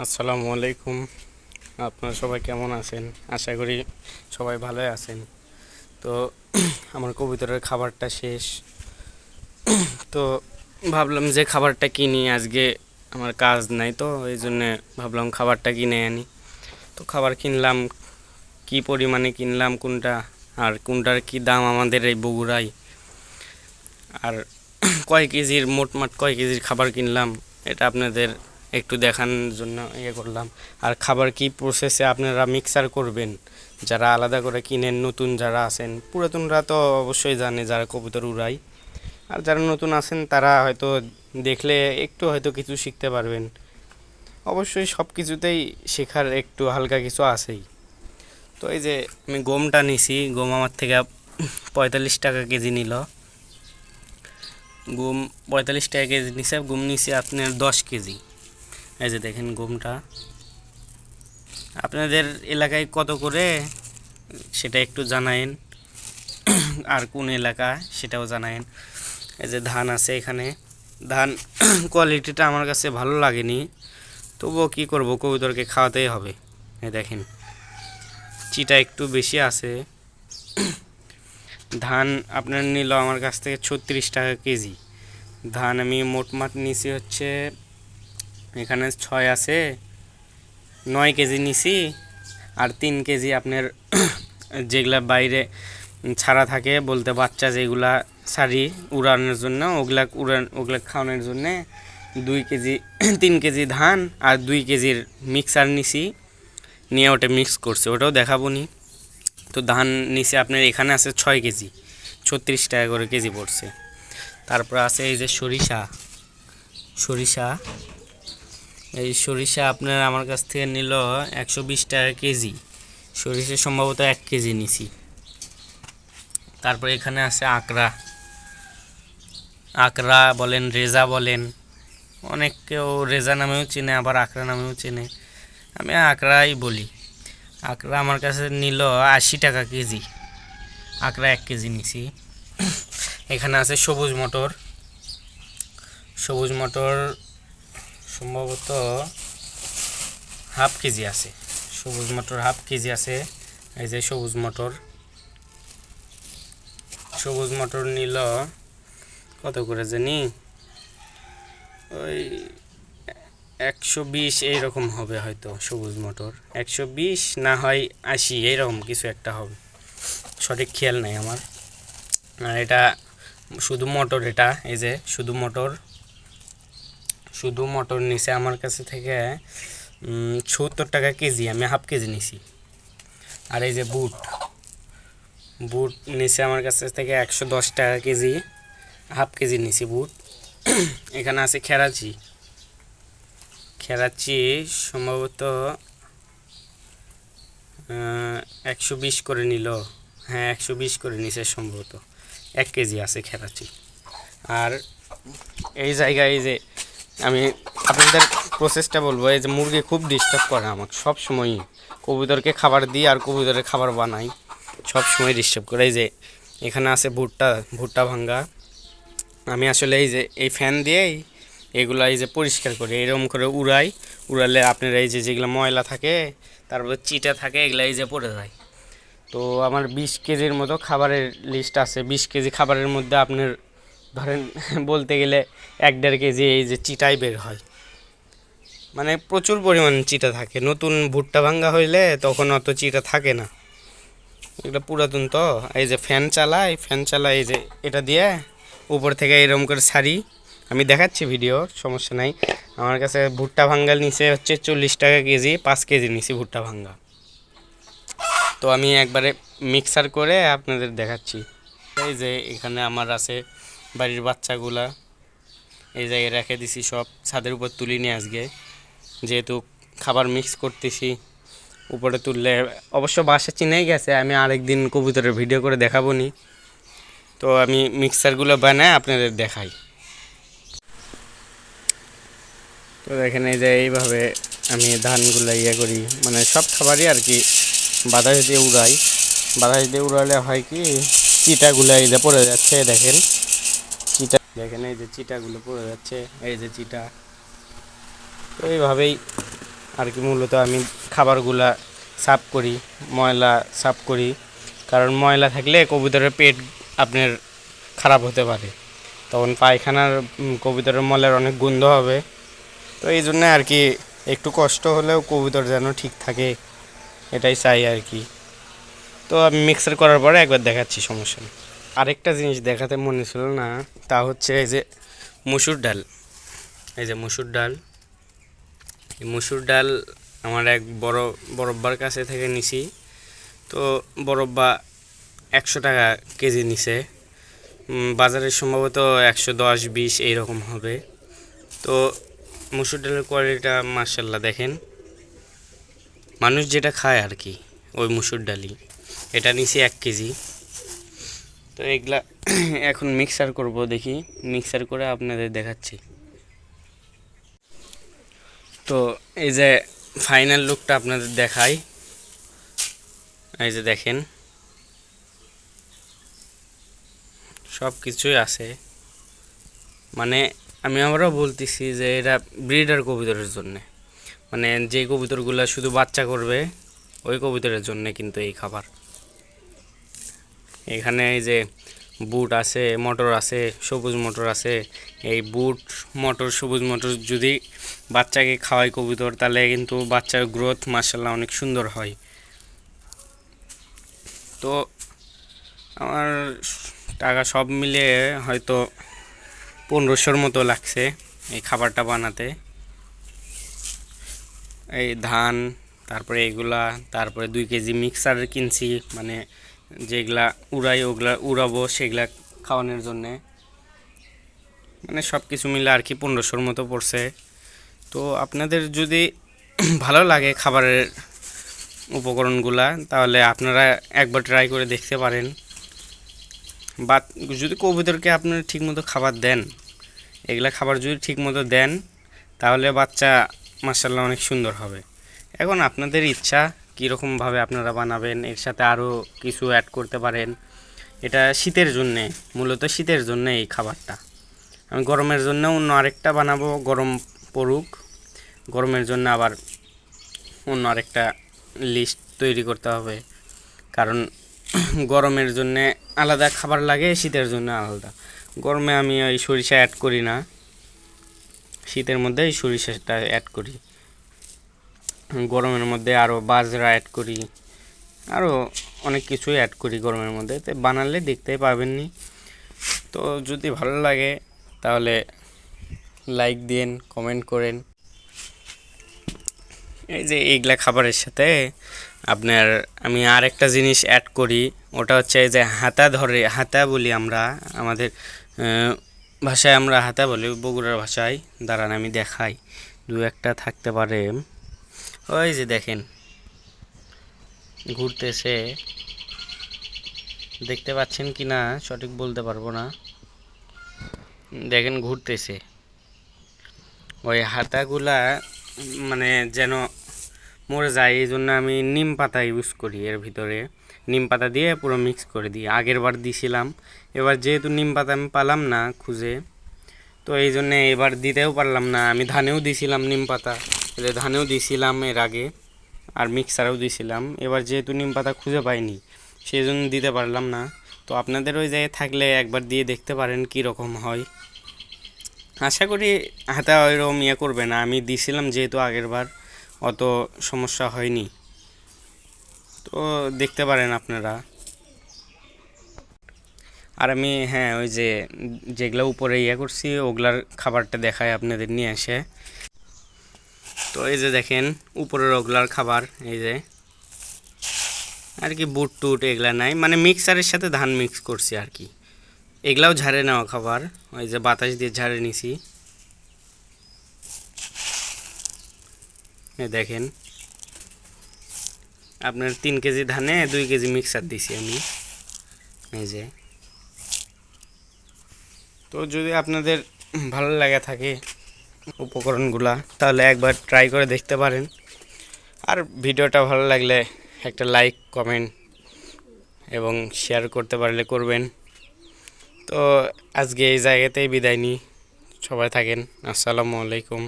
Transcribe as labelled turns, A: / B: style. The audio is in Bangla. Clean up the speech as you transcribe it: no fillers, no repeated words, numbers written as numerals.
A: আসসালামু আলাইকুম। আপনারা সবাই কেমন আছেন? আশা করি সবাই ভালোই আছেন। তো আমার কবুতরের খাবারটা শেষ। তো ভাবলাম যে খাবারটা কিনি, আজকে আমার কাজ নাই, তো এই জন্যে ভাবলাম খাবারটা কিনে আনি। তো খাবার কিনলাম, কি পরিমাণে কিনলাম কোনটা, আর কোনটার কি দাম আমাদের এই বগুড়ায়, আর কয় কেজির মোটমাট কয় কেজির খাবার কিনলাম, এটা আপনাদের একটু দেখানোর জন্য করলাম। আর খাবার কি প্রসেসে আপনারা মিক্সার করবেন, যারা আলাদা করে কিনেন, নতুন যারা আছেন, পুরাতনরা তো অবশ্যই জানে যারা কবুতর উড়ায়, আর যারা নতুন আছেন তারা হয়তো দেখলে একটু হয়তো কিছু শিখতে পারবেন। অবশ্যই সব কিছুতেই শেখার একটু হালকা কিছু আছেই। তো এই যে আমি গমটা নিছি, গম আমার থেকে 45 টাকা কেজি নিল। গম 45 টাকা কেজি নিছে, গম নিছি আপনার 10 কেজি। এই যে দেখেন গমটা, আপনাদের এলাকায় কত করে সেটা একটু জানায়েন, আর কোন এলাকা সেটাও জানায়েন। এই যে ধান আছে এখানে, ধান কোয়ালিটিটা আমার কাছে ভালো লাগেনি, তবুও কী করব, কবুতরকে খাওয়াতেই হবে। এই দেখেন চিটা একটু বেশি আছে। ধান আপনার নিল আমার কাছ থেকে 36 টাকা কেজি। ধান আমি মোটমাট নিছি হচ্ছে, এখানে 6 আছে, 9 কেজি নিছি। আর 3 কেজি আপনার যেগুলা বাইরে ছাড়া থাকে, বলতে বাচ্চা যেগুলা সারি উড়ানোর জন্য, ওগুলা খাওয়ানোর জন্যে 2 কেজি 3 কেজি ধান আর 2 কেজির মিক্সার নিছি, নিয়ে ওটা মিক্স করছে, ওটাও দেখাবো নি। তো ধান নিচে আপনার এখানে আছে 6 কেজি, 36 টাকা করে কেজি পড়ছে। তারপর আছে এই যে সরিষা, সরিষা এই সরিষা আপনার আমার কাছ থেকে নিল 120 টাকা কেজি। সরিষা সম্ভবত 1 কেজি নিছি। তারপর এখানে আছে আকরা, আকরা বলেন, রেজা বলেন, অনেক কেউ রেজা নামেও চেনে, আবার আকরা নামেও চেনে, আমি আকরাই বলি। আকরা আমার কাছে নিল 80 টাকা কেজি। আকরা 1 কেজি নিছি। এখানে আছে সবুজ মটর, সবুজ মটর সম্ভবত ½ কেজি আছে, সবুজ মটর ½ কেজি আছে। এই যে সবুজ মটর, সবুজ মটর নিল কত করে জানি, ওই 120 এইরকম হবে হয়তো। সবুজ মটর 120 না হয় 80 এইরকম কিছু একটা হবে, সঠিক খেয়াল নাই আমার। আর এটা শুধু মটর, এটা এই যে শুধু মটর, শুধু মটর নিচে আমার কাছে থেকে 70 টাকা কেজি, আমি ½ কেজি নিছি। আর এই যে বুট, বুট নিচে আমার কাছে থেকে 110 টাকা কেজি, ½ কেজি নিছি বুট। এখানে আছে খেরাচি, খেরাচি সম্ভবত 120 করে নিল, হ্যাঁ 120 করে নিছে সম্ভবত, 1 কেজি আছে খেরাচি। আর এই জায়গায় এই যে আমি আপনাদের প্রসেসটা বলবো, এই যে মুরগি খুব ডিস্টার্ব করে আমাকে সব সময়ই, কবুতরকে খাবার দিই আর কবুতরের খাবার বানাই, সব সময় ডিস্টার্ব করে। এই যে এখানে আছে ভুট্টা, ভুট্টা ভাঙ্গা, আমি আসলে এই যে এই ফ্যান দিয়েই এগুলো এই যে পরিষ্কার করি, এরকম করে উড়াই, উড়ালে আপনার এই যে যেগুলো ময়লা থাকে, তারপর চিটা থাকে, এগুলো এই যে পড়ে যায়। তো আমার 20 কেজির মতো খাবারের লিস্ট আছে। 20 কেজি খাবারের মধ্যে আপনার ধরেন বলতে গেলে 1-1.5 কেজি এই যে চিটাই বের হয়, মানে প্রচুর পরিমাণ চিটা থাকে। নতুন ভুট্টা ভাঙ্গা হইলে তখন অত চিটা থাকে না, এগুলো পুরাতন তো। এই যে ফ্যান চালাই, ফ্যান চালাই এই যে এটা দিয়ে উপর থেকে এরকম করে ছাড়ি, আমি দেখাচ্ছি ভিডিও, সমস্যা নাই। আমার কাছে ভুট্টা ভাঙ্গাল নিচে হচ্ছে 40 টাকা কেজি, 5 কেজি নিছি ভুট্টা ভাঙ্গা। তো আমি একবারে মিক্সার করে আপনাদের দেখাচ্ছি। এই যে এখানে আমার আছে বাড়ির বাচ্চাগুলা, এই জায়গায় রেখে দিছি, সব ছাদের উপর তুলিনি আজকে, যেহেতু খাবার মিক্স করতেছি। উপরে তুললে অবশ্য বাসা চিনেই গেছে, আমি আরেকদিন কবুতরের ভিডিও করে দেখাবো নি। তো আমি মিক্সারগুলো বানায় আপনাদের দেখাই। তো দেখেন এই যে এইভাবে আমি ধানগুলো করি, মানে সব খাবারই আর কি বাতাস দিয়ে উড়াই। বাতাস দিয়ে উড়ালে হয় কি, চিটাগুলো এই যে পড়ে যাচ্ছে, দেখেন চিটা, দেখেন এই যে চিটাগুলো পড়ে যাচ্ছে, এই যে চিটা। তো এইভাবেই আর কি মূলত আমি খাবারগুলা সাফ করি, ময়লা সাফ করি, কারণ ময়লা থাকলে কবুতরের পেট আপনার খারাপ হতে পারে, তখন পায়খানার কবুতরের মলের অনেক গন্ধ হবে। তো এই জন্য আর কি একটু কষ্ট হলেও কবুতর যেন ঠিক থাকে এটাই চাই আর কি। তো আমি মিক্সার করার পরে একবার দেখাচ্ছি, সমস্যা নেই। আরেকটা জিনিস দেখাতে মনে ছিল না, তা হচ্ছে এই যে মসুর ডাল। এই যে মসুর ডাল, এই মসুর ডাল আমার এক বড়ব্বার কাছে থেকে নিছি। তো বড়ব্বা 100 টাকা কেজি নিছে, বাজারে সম্ভবত 110-20 এইরকম হবে। তো মসুর ডালের কোয়ালিটিটা মাশাআল্লাহ দেখেন, মানুষ যেটা খায় আর কি ওই মসুর ডালই। এটা নিছি 1 কেজি। তো এগুলা এখন মিক্সার করব, দেখি মিক্সার করে আপনাদের দেখাচ্ছি। তো এই যে ফাইনাল লুকটা আপনাদের দেখাই, এই যে দেখেন সব কিছুই আছে। মানে আমি আবারও বলতেছি যে এটা ব্রিডার কবুতরের জন্যে, মানে যে কবুতরগুলো শুধু বাচ্চা করবে ওই কবুতরের জন্য কিন্তু এই খাবার। এখানে এই যে বুট আছে, মটর আছে, সবুজ মটর আছে। এই বুট, মটর, সবুজ মটর যদি বাচ্চাকে খাওয়ায় কবুতর, তাহলে কিন্তু বাচ্চার গ্রোথ মাশাআল্লাহ অনেক সুন্দর হয়। তো আমার টাকা সব মিলিয়ে হয়তো 1500-র মতো লাগছে এই খাবারটা বানাতে। এই ধান, তারপরে এগুলা, তারপরে 2 কেজি মিক্সার কিনছি, মানে যেগুলা উড়াই ওগুলা উড়াবো সেগুলা খাওয়ানোর জন্যে। মানে সব কিছু মিলে আর কি 1500-র মতো পড়ছে। তো আপনাদের যদি ভালো লাগে খাবারের উপকরণগুলা, তাহলে আপনারা একবার ট্রাই করে দেখতে পারেন। বা যদি কবুতরকে আপনারা ঠিকমতো খাবার দেন, এগুলা খাবার যদি ঠিকমতো দেন, তাহলে বাচ্চা মাশাআল্লাহ অনেক সুন্দর হবে। এখন আপনাদের ইচ্ছা কীরকমভাবে আপনারা বানাবেন, এর সাথে আরও কিছু অ্যাড করতে পারেন। এটা শীতের জন্যে, মূলত শীতের জন্যে এই খাবারটা। আমি গরমের জন্য অন্য আরেকটা বানাবো, গরম পড়ুক, গরমের জন্য আবার অন্য আরেকটা লিস্ট তৈরি করতে হবে, কারণ গরমের জন্য আলাদা খাবার লাগে, শীতের জন্য আলাদা। গরমে আমি ওই সরিষা অ্যাড করি না, শীতের মধ্যে এই সরিষাটা অ্যাড করি। গরমের মধ্যে আরও বাজরা অ্যাড করি, আরও অনেক কিছুই অ্যাড করি গরমের মধ্যে। তো বানালে দেখতেই পাবেননি। তো যদি ভালো লাগে তাহলে লাইক দিন, কমেন্ট করেন। এই যে এইগুলা খাবারের সাথে আপনার আমি আরেকটা জিনিস অ্যাড করি, ওটা হচ্ছে এই যে হাতা ধরে, হাতা বলি আমরা, আমাদের ভাষায় আমরা হাতা বলি, বগুড়ার ভাষায়। দাঁড়ান আমি দেখাই, 2-1টা থাকতে পারে। ওই যে দেখেন ঘুরতেছে, দেখতে পাচ্ছেন কি না সঠিক বলতে পারবো না, দেখেন ঘুরতেছে। ওই হাতাগুলা মানে যেন মরে যায়, এই জন্য আমি নিম পাতা ইউজ করি এর ভিতরে। নিম পাতা দিয়ে পুরো মিক্স করে দিই। আগের বার দিছিলাম, এবার যেহেতু নিম পাতা আমি পালাম না খুঁজে, তো এই জন্যে এবার দিতেও পারলাম না। আমি ধানেও দিছিলাম নিম পাতা, ধানেও দিছিলাম এর আগে, আর মিক্সারেও দিছিলাম। এবার যেহেতু নিম পাতা খুঁজে পাইনি, সেই জন্য দিতে পারলাম না। তো আপনাদের ওই জায়গায় থাকলে একবার দিয়ে দেখতে পারেন কী রকম হয়। আশা করি হাতা ওইরকম ইয়ে করবে না, আমি দিছিলাম যেহেতু আগের বার, অত সমস্যা হয়নি। তো দেখতে পারেন আপনারা। আর আমি হ্যাঁ, ওই যে যেগুলো উপরে ইয়ে করছি ওগুলার খাবারটা দেখায় আপনাদের নিয়ে আসে। তো এই যে দেখেন উপরের ওগুলার খাবার, এই যে আর কি বুট টুট এগুলা নাই, মানে মিক্সারের সাথে ধান মিক্স করছি আর কি। এগুলাও ঝাড়ে নেওয়া খাবার, ওই যে বাতাস দিয়ে ঝাড়ে নিছি। দেখেন আপনার 3 কেজি ধানে 2 কেজি মিক্সার দিছি আমি, এই যে। তো যদি আপনাদের ভালো লাগে থাকে উপকরণগুলা, তাহলে একবার ট্রাই করে দেখতে পারেন। আর ভিডিওটা ভালো লাগলে একটা লাইক, কমেন্ট এবং শেয়ার করতে পারলে করবেন। তো আজকে এই জায়গাতেই বিদায় নিই, সবাই থাকেন, আসসালামু আলাইকুম।